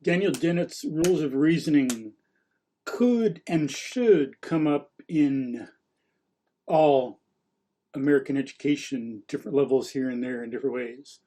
Daniel Dennett's rules of reasoning could and should come up in all American education, different levels here and there in different ways.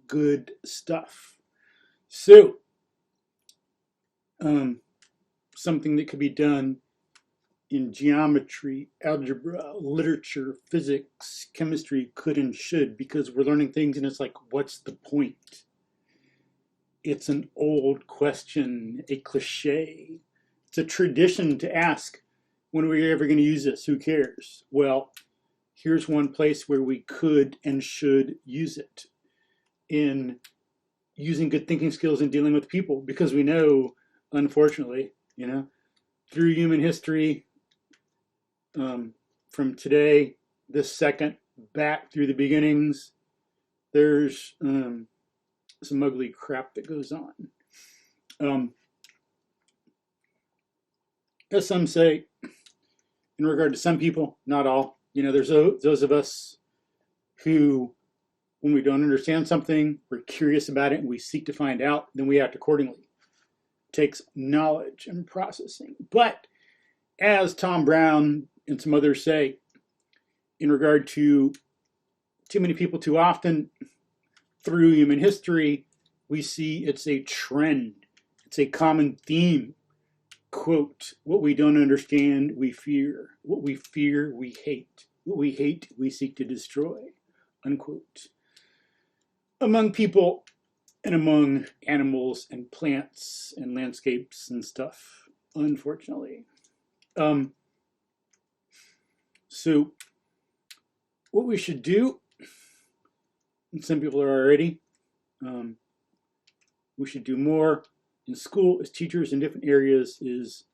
Good stuff. So, something that could be done in geometry, algebra, literature, physics, chemistry could and should, because we're learning things and it's like, what's the point? It's an old question, a cliche. It's a tradition to ask, when are we ever going to use this? Who cares? Well, here's one place where we could and should use it in using good thinking skills and dealing with people, because we know, unfortunately, through human history, from today, this second, back through the beginnings, there's some ugly crap that goes on. As some say, in regard to some people, not all, there's those of us who, when we don't understand something, we're curious about it and we seek to find out, then we act accordingly. It takes knowledge and processing. But as Tom Brown and some others say, in regard to too many people too often, through human history, we see it's a trend. It's a common theme. Quote, what we don't understand, we fear. What we fear, we hate. What we hate, we seek to destroy. Unquote. Among people and among animals and plants and landscapes and stuff, unfortunately. So what we should do, and some people are already, we should do more in school as teachers in different areas, is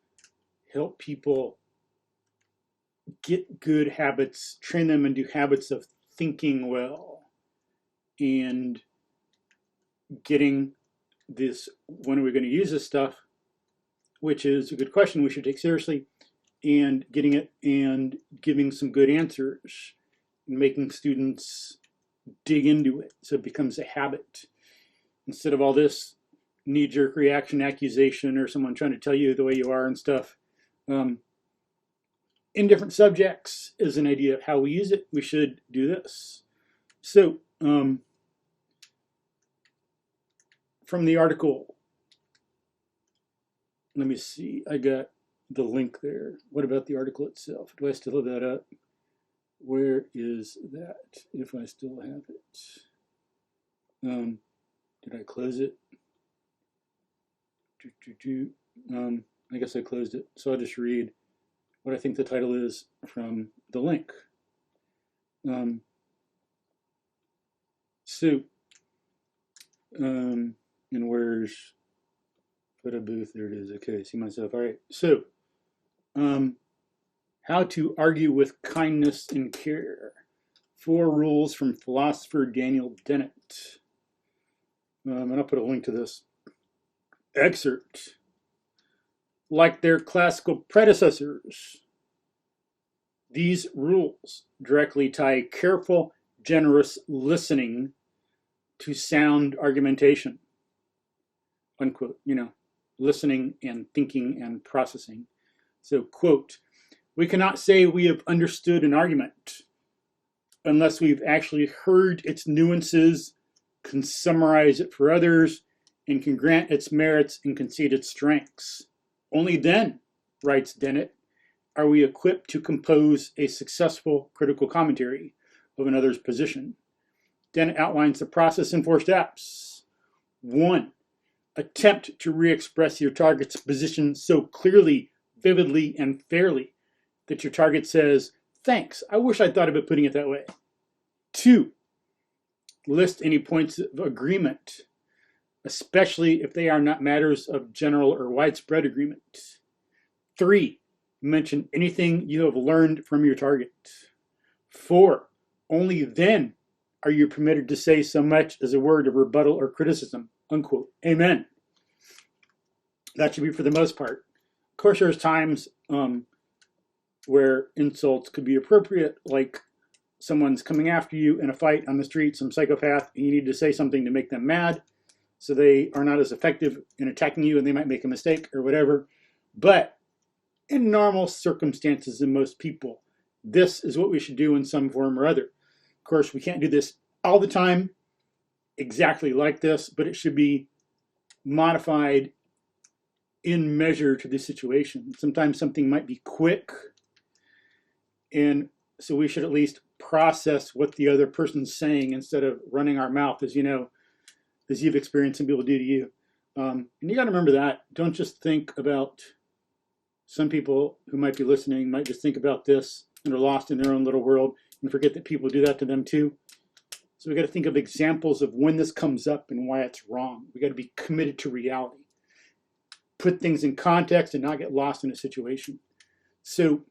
help people get good habits, train them into habits of thinking well, and getting this, when are we going to use this stuff, which is a good question we should take seriously, and getting it and giving some good answers, and making students dig into it so it becomes a habit, instead of all this knee-jerk reaction accusation or someone trying to tell you the way you are and stuff. In different subjects, as an idea of how we use it, we should do this. So, from the article, let me see, I got the link there. What about the article itself? Do I still have that up? Where is that, if I still have it? Did I close it? I guess I closed it. So I'll just read what I think the title is from the link. And where's photo booth? There it is. Okay, see myself. All right. So, how to argue with kindness and care. 4 rules from philosopher Daniel Dennett. And I'll put a link to this excerpt. Like their classical predecessors, these rules directly tie careful, generous listening to sound argumentation. Unquote. Listening and thinking and processing. So, quote, we cannot say we have understood an argument unless we've actually heard its nuances, can summarize it for others, and can grant its merits and concede its strengths. Only then, writes Dennett, are we equipped to compose a successful critical commentary of another's position. Dennett outlines the process in 4 steps. 1. Attempt to re-express your target's position so clearly, vividly, and fairly that your target says, thanks, I wish I'd thought of it putting it that way. 2. List any points of agreement, especially if they are not matters of general or widespread agreement. 3. Mention anything you have learned from your target. 4. Only then are you permitted to say so much as a word of rebuttal or criticism. Unquote. Amen. That should be for the most part. Of course, there's times where insults could be appropriate, like someone's coming after you in a fight on the street, some psychopath, and you need to say something to make them mad. so they are not as effective in attacking you, and they might make a mistake or whatever. But in normal circumstances in most people, this is what we should do in some form or other. Of course, we can't do this all the time exactly like this, but it should be modified in measure to the situation. Sometimes something might be quick, and so we should at least process what the other person's saying instead of running our mouth, as you know, as you've experienced some people do to you. And you got to remember that. Don't just think about, some people who might be listening might just think about this and are lost in their own little world and forget that people do that to them too. So we got to think of examples of when this comes up and why it's wrong. We got to be committed to reality. Put things in context and not get lost in a situation. So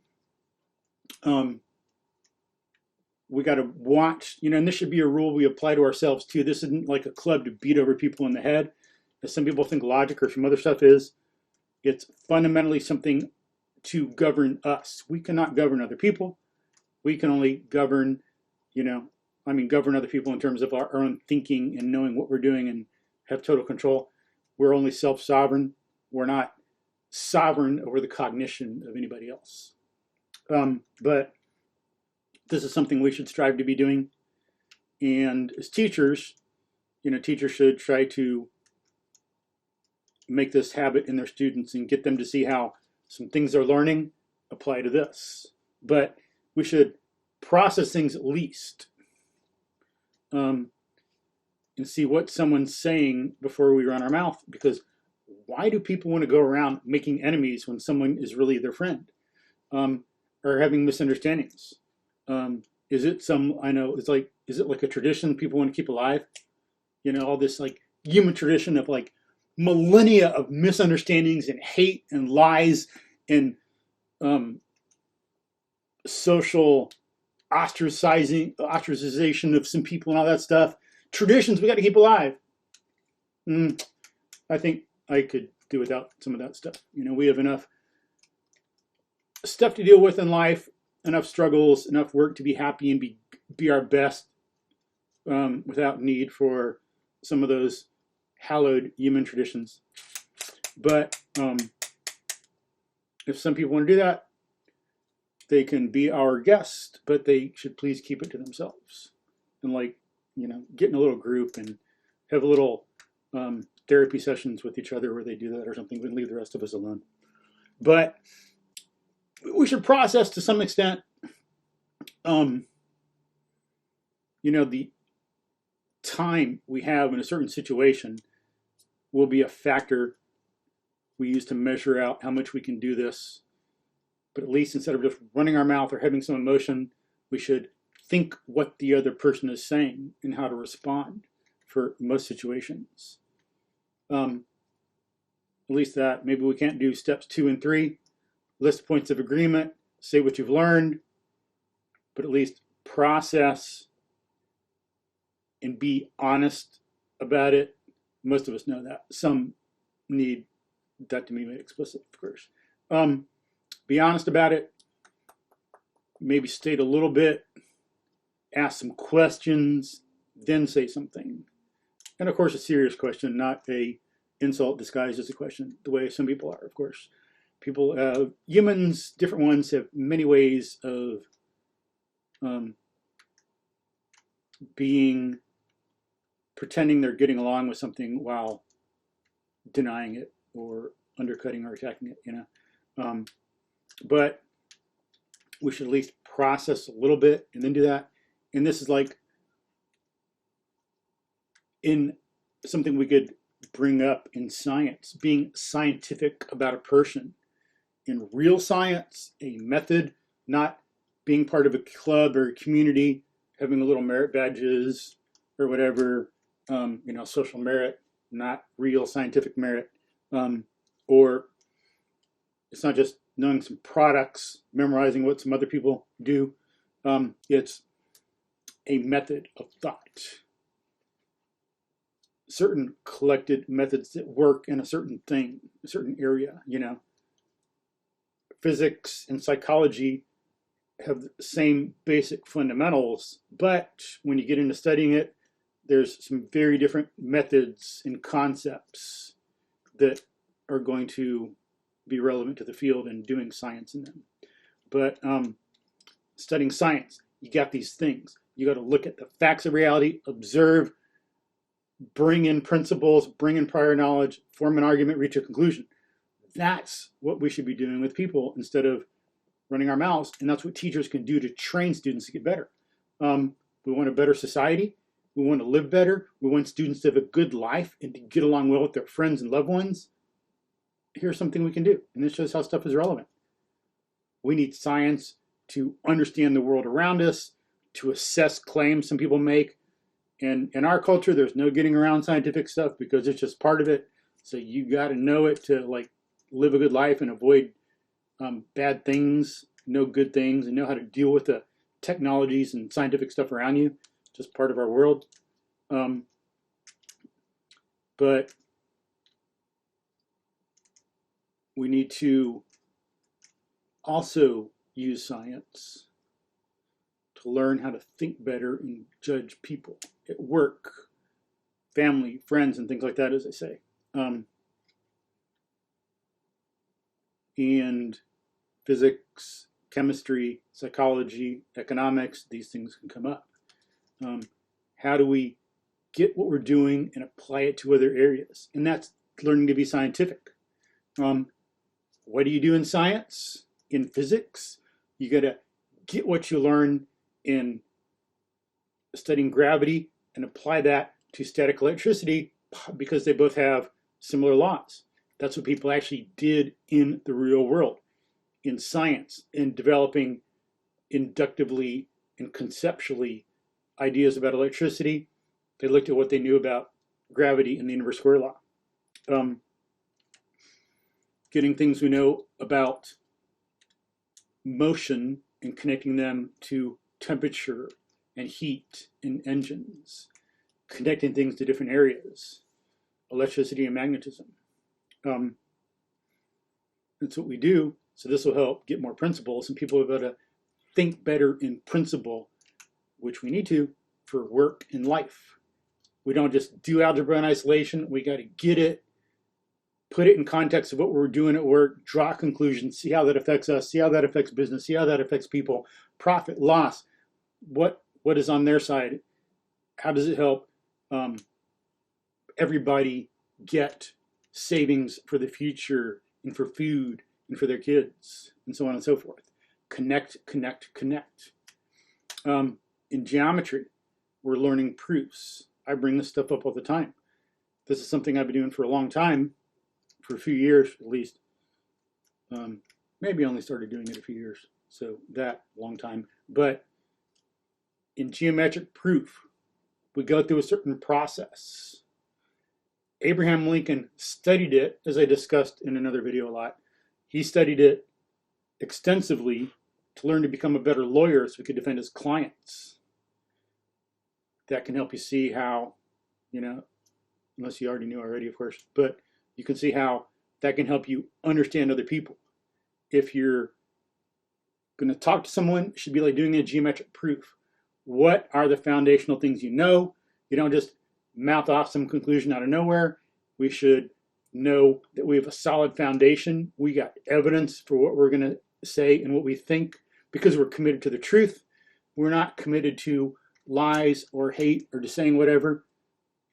we got to watch, and this should be a rule we apply to ourselves too. This isn't like a club to beat over people in the head, as some people think logic or some other stuff is. It's fundamentally something to govern us. We cannot govern other people. We can only govern, govern other people in terms of our own thinking and knowing what we're doing and have total control. We're only self-sovereign. We're not sovereign over the cognition of anybody else. But this is something we should strive to be doing. And as teachers, teachers should try to make this habit in their students and get them to see how some things they're learning apply to this. But we should process things at least and see what someone's saying before we run our mouth. Because why do people want to go around making enemies when someone is really their friend, or having misunderstandings? Is it is it like a tradition people want to keep alive? All this like human tradition of like millennia of misunderstandings and hate and lies and social ostracization of some people and all that stuff. Traditions we got to keep alive. I think I could do without some of that stuff. We have enough stuff to deal with in life, enough struggles, enough work to be happy and be our best, without need for some of those hallowed human traditions. But if some people want to do that, they can be our guest, but they should please keep it to themselves. And get in a little group and have a little therapy sessions with each other where they do that or something, and leave the rest of us alone. But we should process to some extent, the time we have in a certain situation will be a factor we use to measure out how much we can do this. But at least instead of just running our mouth or having some emotion, we should think what the other person is saying and how to respond for most situations. At least that. Maybe we can't do steps 2 and 3, list points of agreement, say what you've learned, but at least process and be honest about it. Most of us know that. Some need that to be made explicit, of course. Be honest about it. Maybe state a little bit. Ask some questions. Then say something. And of course, a serious question, not a insult disguised as a question, the way some people are, of course. People, humans, different ones, have many ways of pretending they're getting along with something while denying it or undercutting or attacking it, but we should at least process a little bit and then do that. And this is like in something we could bring up in science, being scientific about a person. In real science, a method, not being part of a club or a community, having a little merit badges or whatever, social merit, not real scientific merit. Or it's not just knowing some products, memorizing what some other people do. It's a method of thought. Certain collected methods that work in a certain thing, a certain area, Physics and psychology have the same basic fundamentals, but when you get into studying it, there's some very different methods and concepts that are going to be relevant to the field and doing science in them. But studying science, you got these things. You got to look at the facts of reality, observe, bring in principles, bring in prior knowledge, form an argument, reach a conclusion. That's what we should be doing with people instead of running our mouths. And that's what teachers can do to train students to get better. We want a better society. We want to live better. We want students to have a good life and to get along well with their friends and loved ones. Here's something we can do. And this shows how stuff is relevant. We need science to understand the world around us, to assess claims some people make. And in our culture, there's no getting around scientific stuff because it's just part of it. So you got to know it to like live a good life and avoid bad things, know good things, and know how to deal with the technologies and scientific stuff around you. Just part of our world. But we need to also use science to learn how to think better and judge people at work, family, friends, and things like that, as I say. And physics, chemistry, psychology, economics, these things can come up. How do we get what we're doing and apply it to other areas? And that's learning to be scientific. What do you do in science? In physics, you got to get what you learn in studying gravity and apply that to static electricity because they both have similar laws. That's what people actually did in the real world, in science, in developing inductively and conceptually ideas about electricity. They looked at what they knew about gravity and the universe square law. Getting things we know about motion and connecting them to temperature and heat in engines, connecting things to different areas, electricity and magnetism. That's what we do. So this will help get more principles, and people are able to think better in principle, which we need to for work and life. We don't just do algebra in isolation. We got to get it, put it in context of what we're doing at work, draw conclusions, see how that affects us, see how that affects business, see how that affects people, profit, loss, what is on their side, how does it help everybody get savings for the future and for food and for their kids and so on and so forth. Connect, connect, connect. In geometry, we're learning proofs. I bring this stuff up all the time. This is something I've been doing for a long time, for a few years at least. Maybe I only started doing it a few years, so that long time. But in geometric proof, we go through a certain process. Abraham Lincoln studied it, as I discussed in another video a lot. He studied it extensively to learn to become a better lawyer so he could defend his clients. That can help you see how, unless you already knew already, of course, but you can see how that can help you understand other people. If you're going to talk to someone, it should be like doing a geometric proof. What are the foundational things you know? You don't just mouth off some conclusion out of nowhere. We should know that we have a solid foundation. We got evidence for what we're going to say and what we think because we're committed to the truth. We're not committed to lies or hate or to saying whatever.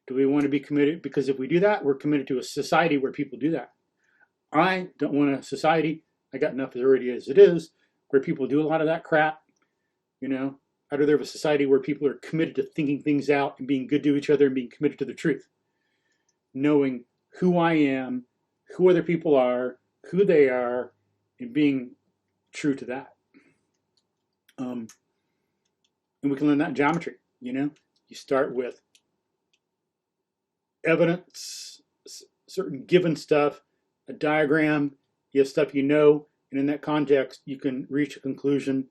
Do we want to be committed? Because if we do that, we're committed to a society where people do that. I don't want a society, I got enough already as it is, where people do a lot of that crap. I'd rather have a society where people are committed to thinking things out and being good to each other and being committed to the truth. Knowing who I am, who other people are, who they are, and being true to that. And we can learn that in geometry, You start with evidence, certain given stuff, a diagram, you have stuff and in that context, you can reach a conclusion,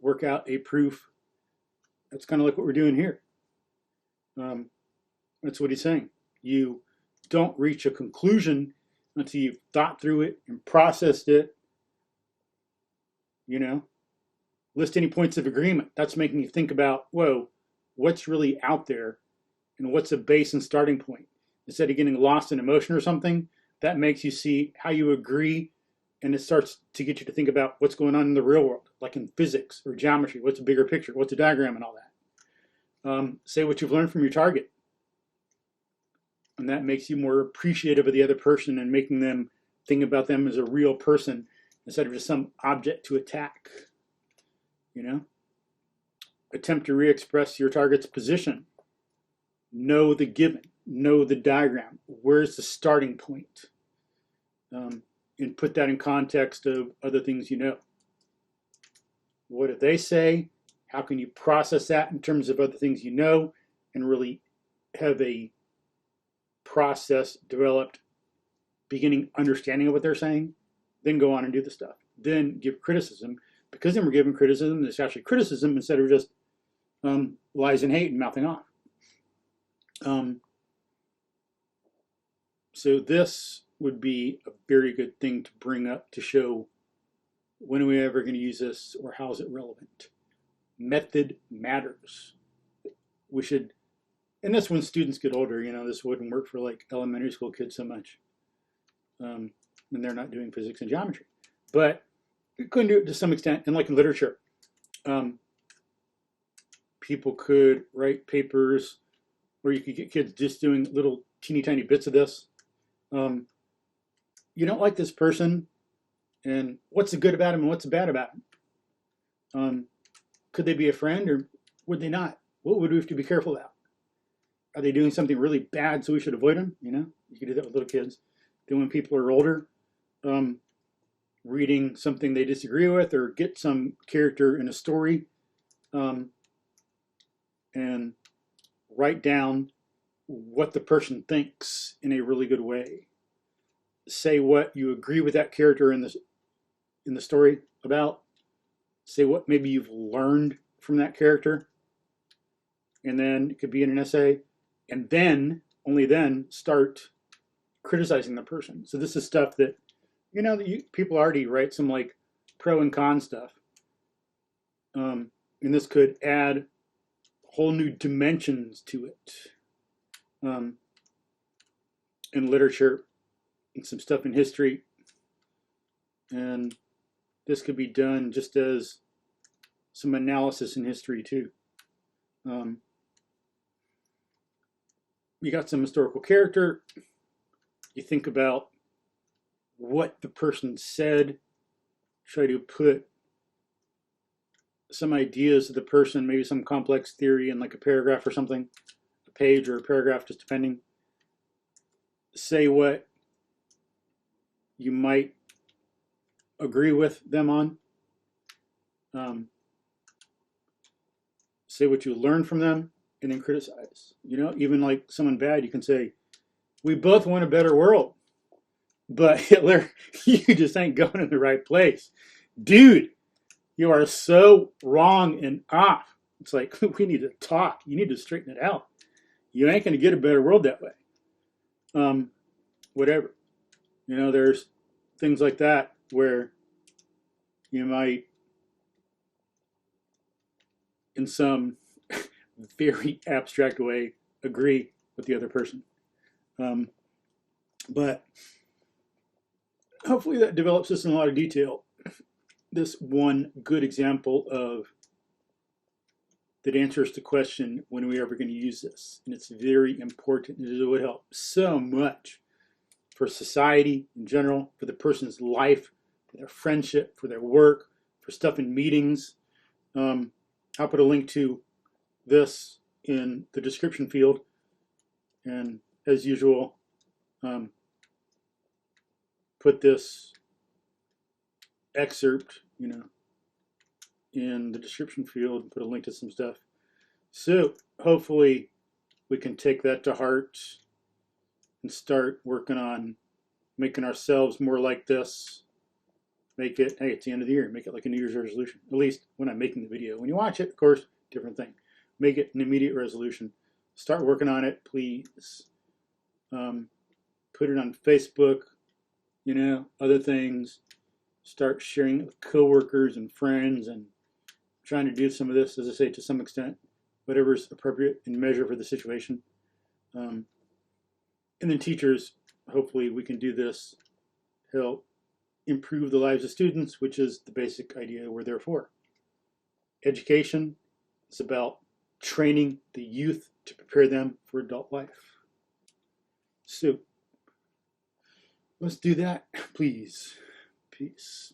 work out a proof. That's kind of like what we're doing here. That's what he's saying. You don't reach a conclusion until you've thought through it and processed it. List any points of agreement. That's making you think about, whoa, what's really out there and what's a base and starting point. Instead of getting lost in emotion or something, that makes you see how you agree, and it starts to get you to think about what's going on in the real world, like in physics or geometry. What's a bigger picture? What's a diagram and all that? Say what you've learned from your target. And that makes you more appreciative of the other person and making them think about them as a real person instead of just some object to attack. You know? Attempt to re-express your target's position. Know the given. Know the diagram. Where's the starting point? And put that in context of other things you know. What do they say? How can you process that in terms of other things you know and really have a process developed beginning understanding of what they're saying? Then go on and do the stuff. Then give criticism, because then we're giving criticism that's actually criticism instead of just lies and hate and mouthing off. So this would be a very good thing to bring up to show when are we ever going to use this or how is it relevant. Method matters. We should, and that's when students get older, you know, this wouldn't work for like elementary school kids so much. And they're not doing physics and geometry. But you couldn't do it to some extent, and like in literature. People could write papers, or you could get kids just doing little teeny tiny bits of this. You don't like this person, and what's the good about him and what's the bad about him? Could they be a friend or would they not? What would we have to be careful about? Are they doing something really bad so we should avoid them? You know, you can do that with little kids. Then when people are older, reading something they disagree with or get some character in a story, and write down what the person thinks in a really good way. Say what you agree with that character in the story about. Say what maybe you've learned from that character. And then it could be in an essay. And then, only then, start criticizing the person. So this is stuff that, you know, people already write some like pro and con stuff. And this could add whole new dimensions to it. In literature and some stuff in history. And this could be done just as some analysis in history too. You got some historical character. You think about what the person said. Try to put some ideas of the person, maybe some complex theory in like a paragraph or something, a page or a paragraph, just depending. Say what you might agree with them on. Say what you learned from them, and then criticize. You know, even like someone bad, you can say, we both want a better world, but Hitler, you just ain't going in the right place. Dude, you are so wrong and off. It's like, we need to talk. You need to straighten it out. You ain't going to get a better world that way. Whatever. You know, there's things like that where you might, in some very abstract way, agree with the other person. But hopefully that develops this in a lot of detail. This one good example of that answers the question, when are we ever going to use this? And it's very important. It would help so much for society in general, for the person's life, for their friendship, for their work, for stuff in meetings. I'll put a link to this in the description field. And as usual, put this excerpt, you know, in the description field and put a link to some stuff. So hopefully we can take that to heart and start working on making ourselves more like this. Make it, hey, it's the end of the year, make it like a New Year's resolution. At least when I'm making the video. When you watch it, of course, different thing. Make it an immediate resolution. Start working on it, please. Put it on Facebook, you know, other things. Start sharing it with coworkers and friends and trying to do some of this, as I say, to some extent, whatever's appropriate and measure for the situation. And then teachers, hopefully we can do this, help improve the lives of students, which is the basic idea we're there for. Education is about training the youth to prepare them for adult life. So let's do that, please. Peace.